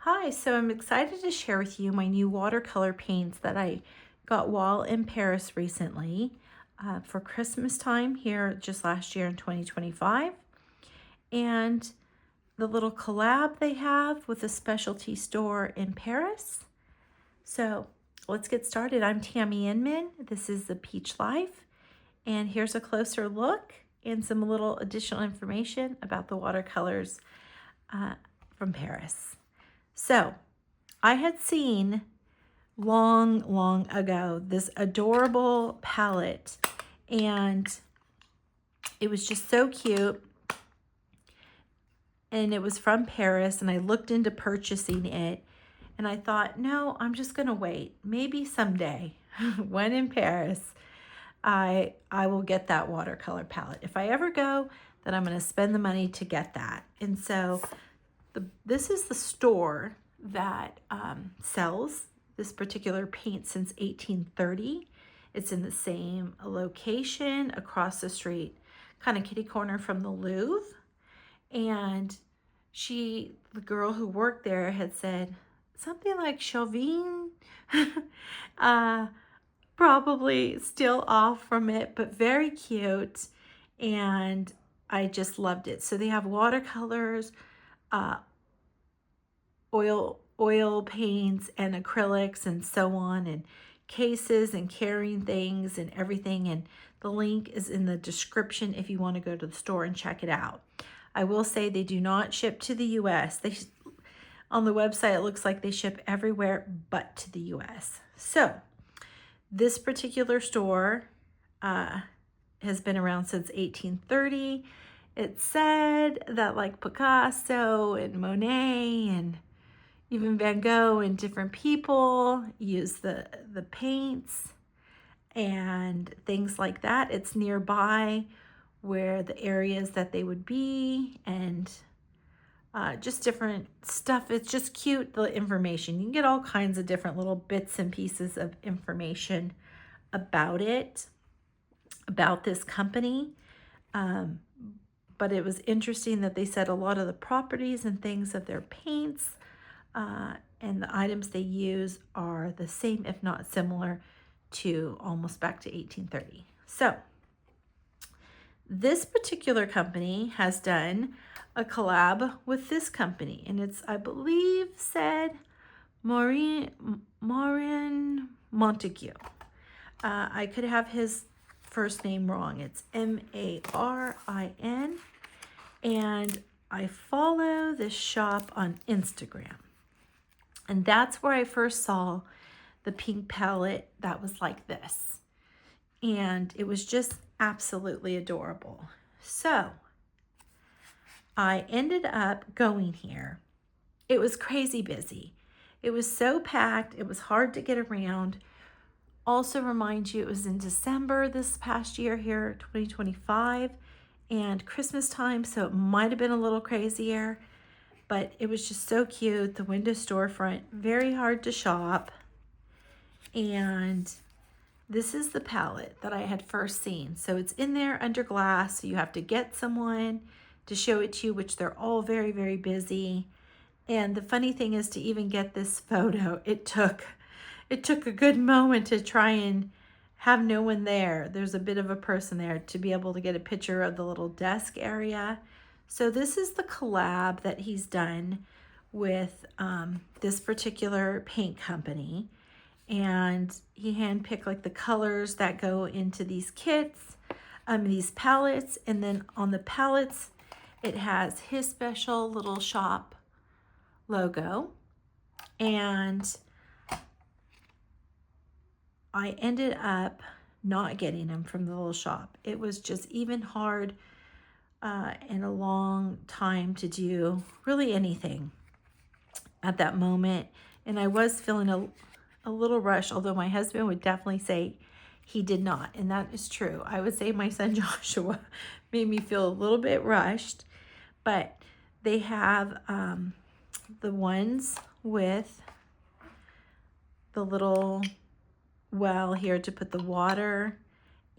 Hi, so I'm excited to share with you my new watercolor paints that I got while in Paris recently for Christmas time here just last year in 2025. And the little collab they have with a specialty store in Paris. So let's get started. I'm Tammy Inman. This is the Peach Life. And here's a closer look and some little additional information about the watercolors from Paris. So I had seen long ago this adorable palette, and it was just so cute, and it was from Paris, and I looked into purchasing it, and I thought, no, I'm just gonna wait. Maybe someday when in Paris I will get that watercolor palette. If I ever go, then I'm gonna spend the money to get that. And so this is the store that sells this particular paint since 1830. It's in the same location across the street, kind of kitty corner from the Louvre. And the girl who worked there had said something like Charvin, probably still off from it, but very cute. And I just loved it. So they have watercolors, oil paints and acrylics and so on, and cases and carrying things and everything. And the link is in the description if you want to go to the store and check it out. I will say they do not ship to the US. On the website, it looks like they ship everywhere but to the US. So this particular store has been around since 1830. It said that like Picasso and Monet and even Van Gogh and different people use the paints and things like that. It's nearby where the areas that they would be, and just different stuff. It's just cute, the information. You can get all kinds of different little bits and pieces of information about it, about this company. But it was interesting that they said a lot of the properties and things of their paints and the items they use are the same, if not similar, to almost back to 1830. So this particular company has done a collab with this company, and it's, I believe, said Marvin Montagut. I could have his first name wrong. It's Marin, and I follow this shop on Instagram. And that's where I first saw the pink palette that was like this. And it was just absolutely adorable. So I ended up going here. It was crazy busy. It was so packed. It was hard to get around. Also remind you, it was in December this past year here, 2025, and Christmas time, so it might have been a little crazier. But it was just so cute. The window storefront, very hard to shop. And this is the palette that I had first seen. So it's in there under glass. So you have to get someone to show it to you, which they're all very busy. And the funny thing is, to even get this photo, it took a good moment to try and have no one there. There's a bit of a person there to be able to get a picture of the little desk area. So this is the collab that he's done with this particular paint company. And he handpicked like the colors that go into these kits, these palettes. And then on the palettes, it has his special little shop logo. And I ended up not getting them from the little shop. It was just even hard and a long time to do really anything at that moment. And I was feeling a little rush, although my husband would definitely say he did not. And that is true. I would say my son Joshua made me feel a little bit rushed. But they have the ones with the little well here to put the water,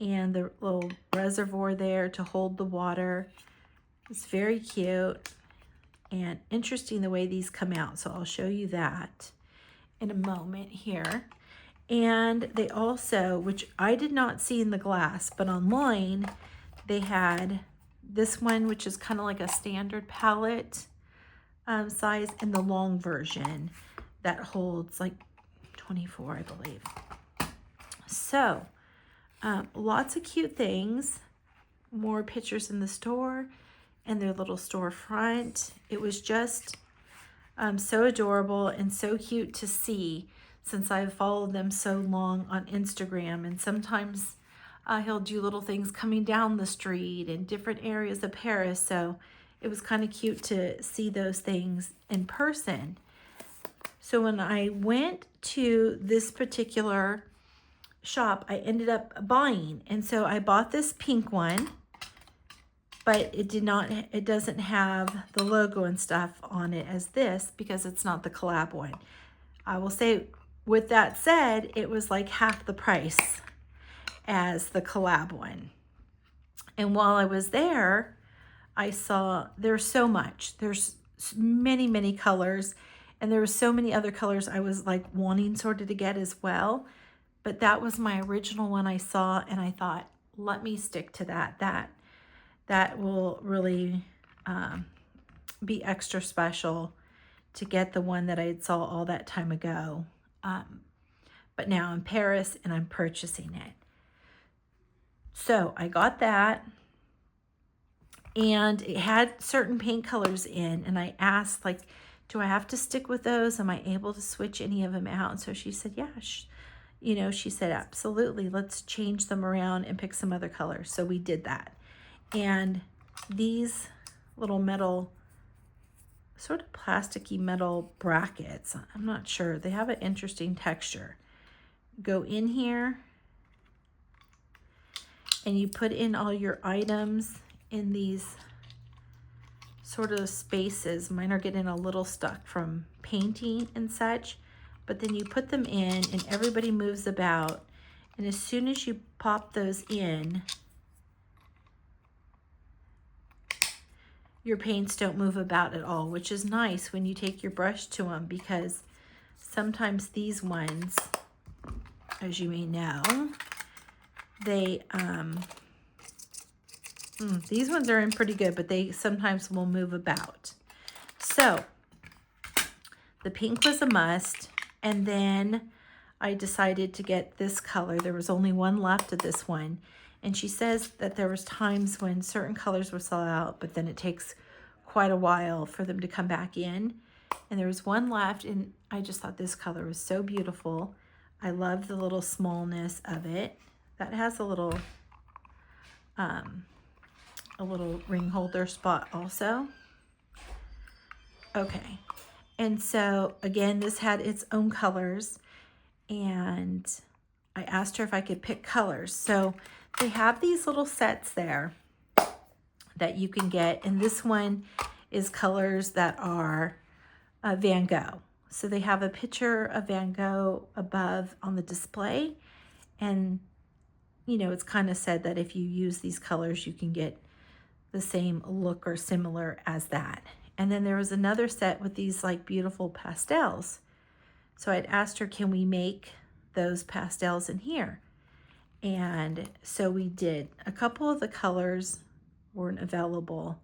and the little reservoir there to hold the water. It's very cute. and interesting the way these come out. So I'll show you that in a moment here. And they also, which I did not see in the glass, but online they had this one, which is kind of like a standard palette size, and the long version that holds like 24, I believe. So lots of cute things, more pictures in the store and their little storefront. It was just so adorable and so cute to see, since I've followed them so long on Instagram. And sometimes he'll do little things coming down the street in different areas of Paris. So it was kind of cute to see those things in person. So when I went to this particular shop, I ended up buying. And so I bought this pink one, but it doesn't have the logo and stuff on it as this, because it's not the collab one. I will say, with that said, it was like half the price as the collab one. And while I was there, I saw there's so much. There's many, many colors. And there were so many other colors I was like wanting sort of to get as well. But that was my original one I saw, and I thought, let me stick to that. That will really be extra special to get the one that I had saw all that time ago. But now I'm in Paris and I'm purchasing it. So I got that, and it had certain paint colors in, and I asked, like, do I have to stick with those? Am I able to switch any of them out? And so she said, yeah, she said, absolutely. Let's change them around and pick some other colors. So we did that. And these little metal, sort of plasticky metal brackets, I'm not sure, they have an interesting texture. Go in here and you put in all your items in these sort of spaces. Mine are getting a little stuck from painting and such, but then you put them in and everybody moves about. And as soon as you pop those in, your paints don't move about at all, which is nice when you take your brush to them, because sometimes these ones, as you may know, they, these ones are in pretty good, but they sometimes will move about. So the pink was a must. And then I decided to get this color. There was only one left of this one. And she says that there was times when certain colors were sold out, but then it takes quite a while for them to come back in. And there was one left, and I just thought this color was so beautiful. I love the little smallness of it. That has a little ring holder spot also. Okay. And so again, this had its own colors, and I asked her if I could pick colors. So they have these little sets there that you can get, and this one is colors that are Van Gogh. So they have a picture of Van Gogh above on the display, and it's kind of said that if you use these colors, you can get the same look or similar as that. And then there was another set with these like beautiful pastels. So I'd asked her, can we make those pastels in here? And so we did. A couple of the colors weren't available,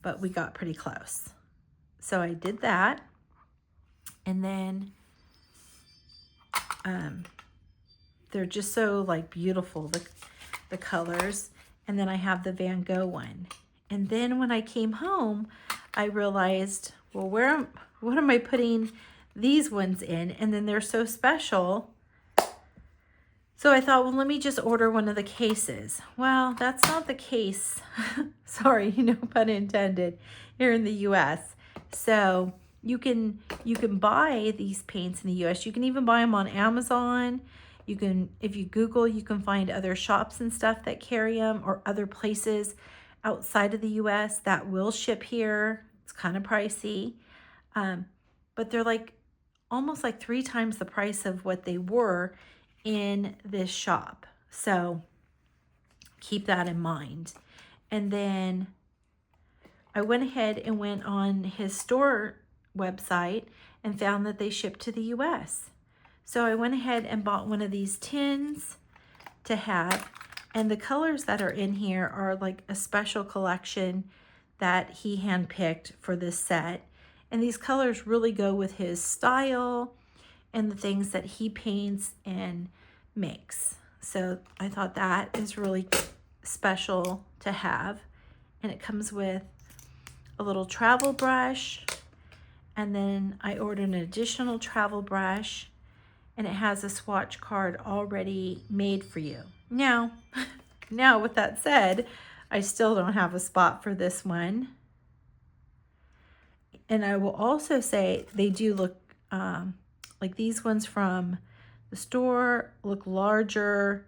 but we got pretty close. So I did that. And then they're just so like beautiful, the colors. And then I have the Van Gogh one. And then when I came home, I realized, well, what am I putting these ones in? And then they're so special. So I thought, well, let me just order one of the cases. Well, that's not the case. Sorry, no pun intended, here in the US. So you can buy these paints in the US. You can even buy them on Amazon. You can, if you Google, you can find other shops and stuff that carry them, or other places outside of the US that will ship here. It's kind of pricey, but they're like almost like 3 times the price of what they were in this shop. So keep that in mind. And then I went ahead and went on his store website and found that they ship to the US. So I went ahead and bought one of these tins to have, and the colors that are in here are like a special collection that he handpicked for this set. And these colors really go with his style and the things that he paints and makes. So I thought that is really special to have. And it comes with a little travel brush, and then I ordered an additional travel brush, and it has a swatch card already made for you. Now with that said, I still don't have a spot for this one. And I will also say they do look like these ones from the store look larger,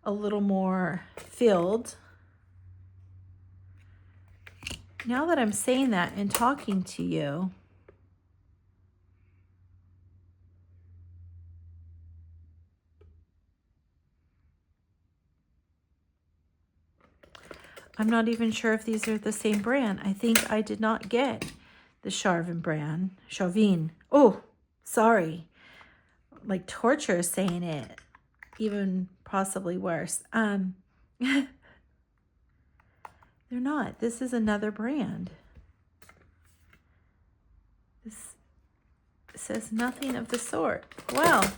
a little more filled. Now that I'm saying that and talking to you, I'm not even sure if these are the same brand. I think I did not get the Charvin brand. Charvin. Oh, sorry. Like torture saying it. Even possibly worse. They're not. This is another brand. This says nothing of the sort. Well,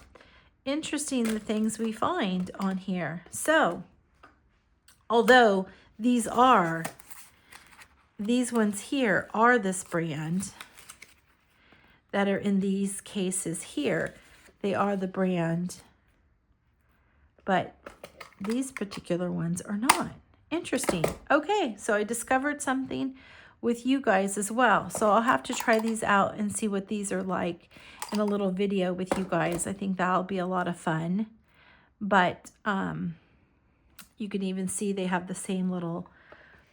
interesting the things we find on here. So, although these ones here are this brand that are in these cases here, they are the brand, but these particular ones are not. Interesting. Okay, so I discovered something with you guys as well. So I'll have to try these out and see what these are like in a little video with you guys. I think that'll be a lot of fun. But you can even see they have the same little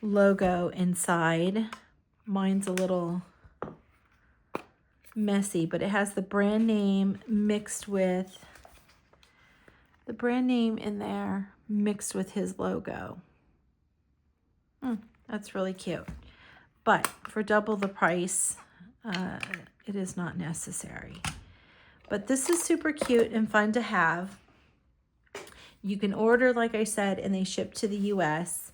logo inside. Mine's a little messy, but it has the brand name mixed with the brand name in there mixed with his logo. That's really cute. But for double the price, it is not necessary. But this is super cute and fun to have. You can order, like I said, and they ship to the US.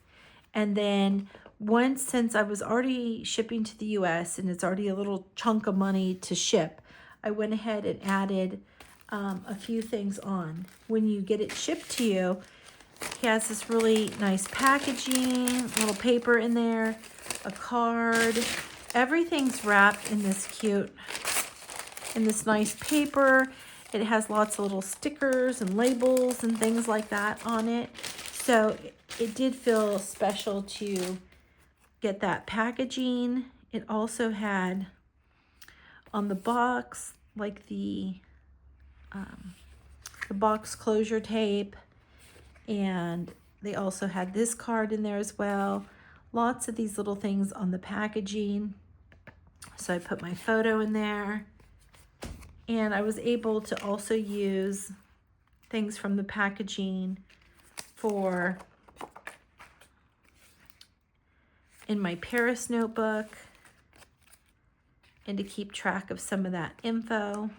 And then once, since I was already shipping to the US and it's already a little chunk of money to ship, I went ahead and added a few things on. When you get it shipped to you, he has this really nice packaging, little paper in there, a card. Everything's wrapped in this nice paper. It has lots of little stickers and labels and things like that on it. So it did feel special to get that packaging. It also had on the box, like the box closure tape, and they also had this card in there as well. Lots of these little things on the packaging. So I put my photo in there. And I was able to also use things from the packaging for in my Paris notebook and to keep track of some of that info.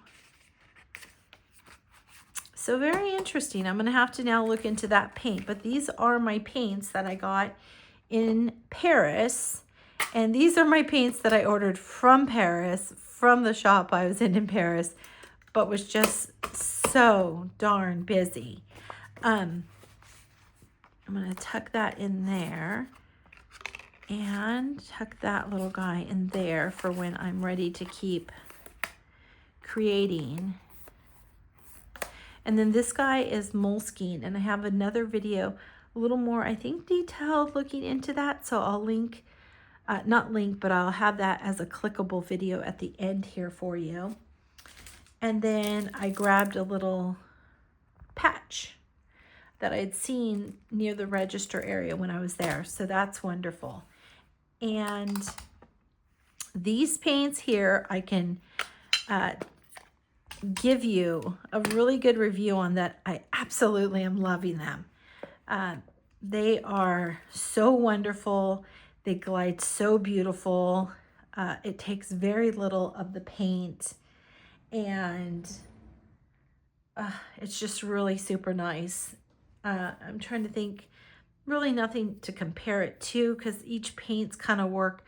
So very interesting. I'm going to have to now look into that paint. But these are my paints that I got in Paris. And these are my paints that I ordered from Paris, from the shop I was in Paris, but was just so darn busy. I'm going to tuck that in there and tuck that little guy in there for when I'm ready to keep creating. And then this guy is Moleskine, and I have another video, a little more, I think, detailed looking into that. So I'll link, not link, but I'll have that as a clickable video at the end here for you. And then I grabbed a little patch that I had seen near the register area when I was there. So that's wonderful. And these paints here, I can give you a really good review on that. I absolutely am loving them. They are so wonderful. They glide so beautiful. It takes very little of the paint, and it's just really super nice. I'm trying to think, really nothing to compare it to because each paints kind of work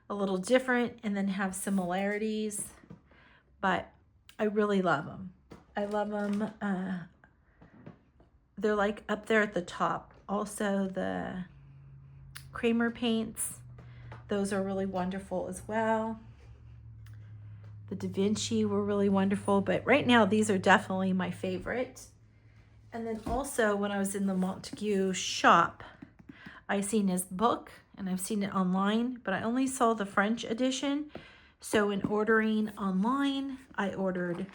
a little different and then have similarities, but I really love them. I love them. They're like up there at the top. Also the Kramer paints, those are really wonderful as well. The Da Vinci were really wonderful, but right now these are definitely my favorite. And then also when I was in the Montagut shop, I seen his book and I've seen it online, but I only saw the French edition. So in ordering online, I ordered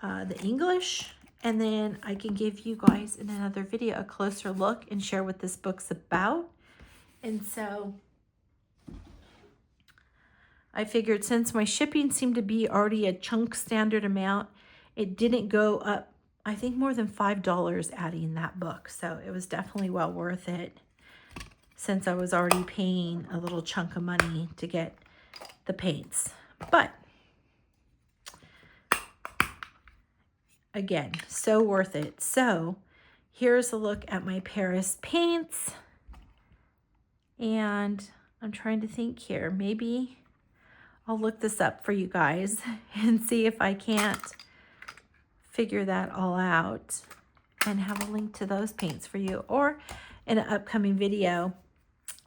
the English, and then I can give you guys in another video a closer look and share what this book's about. And so I figured since my shipping seemed to be already a chunk standard amount, it didn't go up, I think, more than $5 adding that book. So it was definitely well worth it since I was already paying a little chunk of money to get the paints. But again, so worth it. So here's a look at my Paris paints. And I'm trying to think here, maybe I'll look this up for you guys and see if I can't figure that all out and have a link to those paints for you, or in an upcoming video,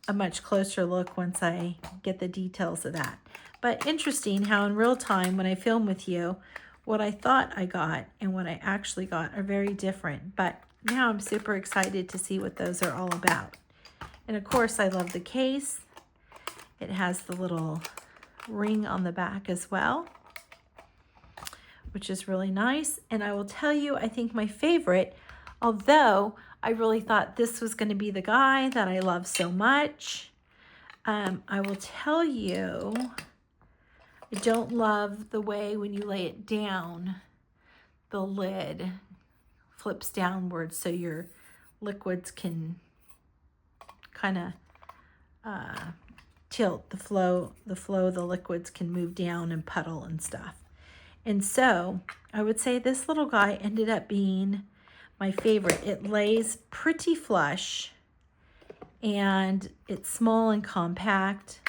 a much closer look once I get the details of that. But interesting how in real time when I film with you, what I thought I got and what I actually got are very different. But now I'm super excited to see what those are all about. And of course, I love the case. It has the little ring on the back as well, which is really nice. And I will tell you, I think my favorite, although I really thought this was going to be the guy that I love so much, I will tell you, I don't love the way when you lay it down, the lid flips downwards so your liquids can kind of tilt. The flow of the liquids can move down and puddle and stuff. And so I would say this little guy ended up being my favorite. It lays pretty flush and it's small and compact.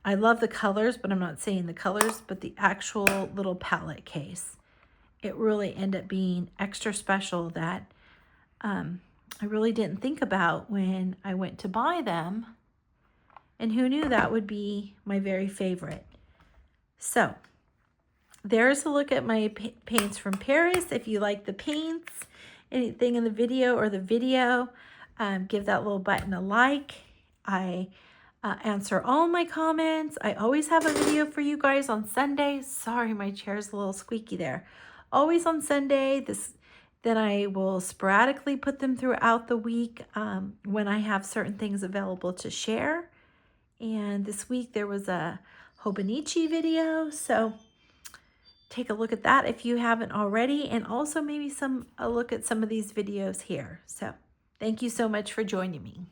I love the colors, but I'm not saying the colors, but the actual little palette case. It really ended up being extra special that I really didn't think about when I went to buy them. And who knew that would be my very favorite. So there's a look at my paints from Paris. If you like the paints, anything in the video or the video, give that little button a like. I answer all my comments. I always have a video for you guys on Sunday. Sorry, my chair's a little squeaky there. Always on Sunday. Then I will sporadically put them throughout the week when I have certain things available to share. And this week there was a Hobonichi video, so take a look at that if you haven't already, and also maybe a look at some of these videos here. So thank you so much for joining me.